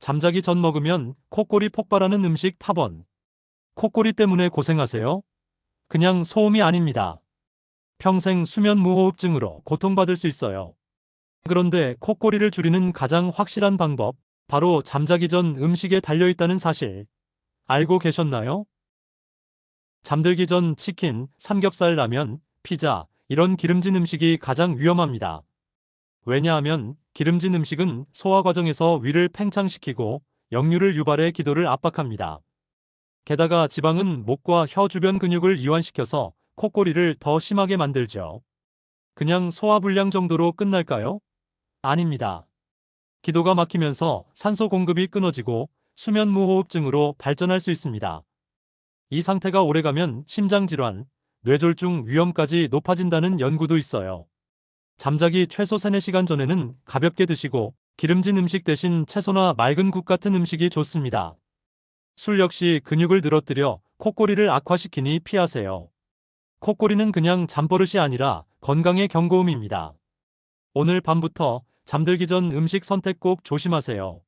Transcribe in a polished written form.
잠자기 전 먹으면 코골이 폭발하는 음식 탑1. 코골이 때문에 고생하세요? 그냥 소음이 아닙니다. 평생 수면 무호흡증으로 고통받을 수 있어요. 그런데 코골이를 줄이는 가장 확실한 방법, 바로 잠자기 전 음식에 달려있다는 사실. 알고 계셨나요? 잠들기 전 치킨, 삼겹살, 라면, 피자, 이런 기름진 음식이 가장 위험합니다. 왜냐하면 기름진 음식은 소화 과정에서 위를 팽창시키고 역류를 유발해 기도를 압박합니다. 게다가 지방은 목과 혀 주변 근육을 이완시켜서 코골이를 더 심하게 만들죠. 그냥 소화불량 정도로 끝날까요? 아닙니다. 기도가 막히면서 산소 공급이 끊어지고 수면무호흡증으로 발전할 수 있습니다. 이 상태가 오래가면 심장질환, 뇌졸중 위험까지 높아진다는 연구도 있어요. 잠자기 최소 3, 4시간 전에는 가볍게 드시고 기름진 음식 대신 채소나 맑은 국 같은 음식이 좋습니다. 술 역시 근육을 늘어뜨려 코골이를 악화시키니 피하세요. 코골이는 그냥 잠버릇이 아니라 건강의 경고음입니다. 오늘 밤부터 잠들기 전 음식 선택 꼭 조심하세요.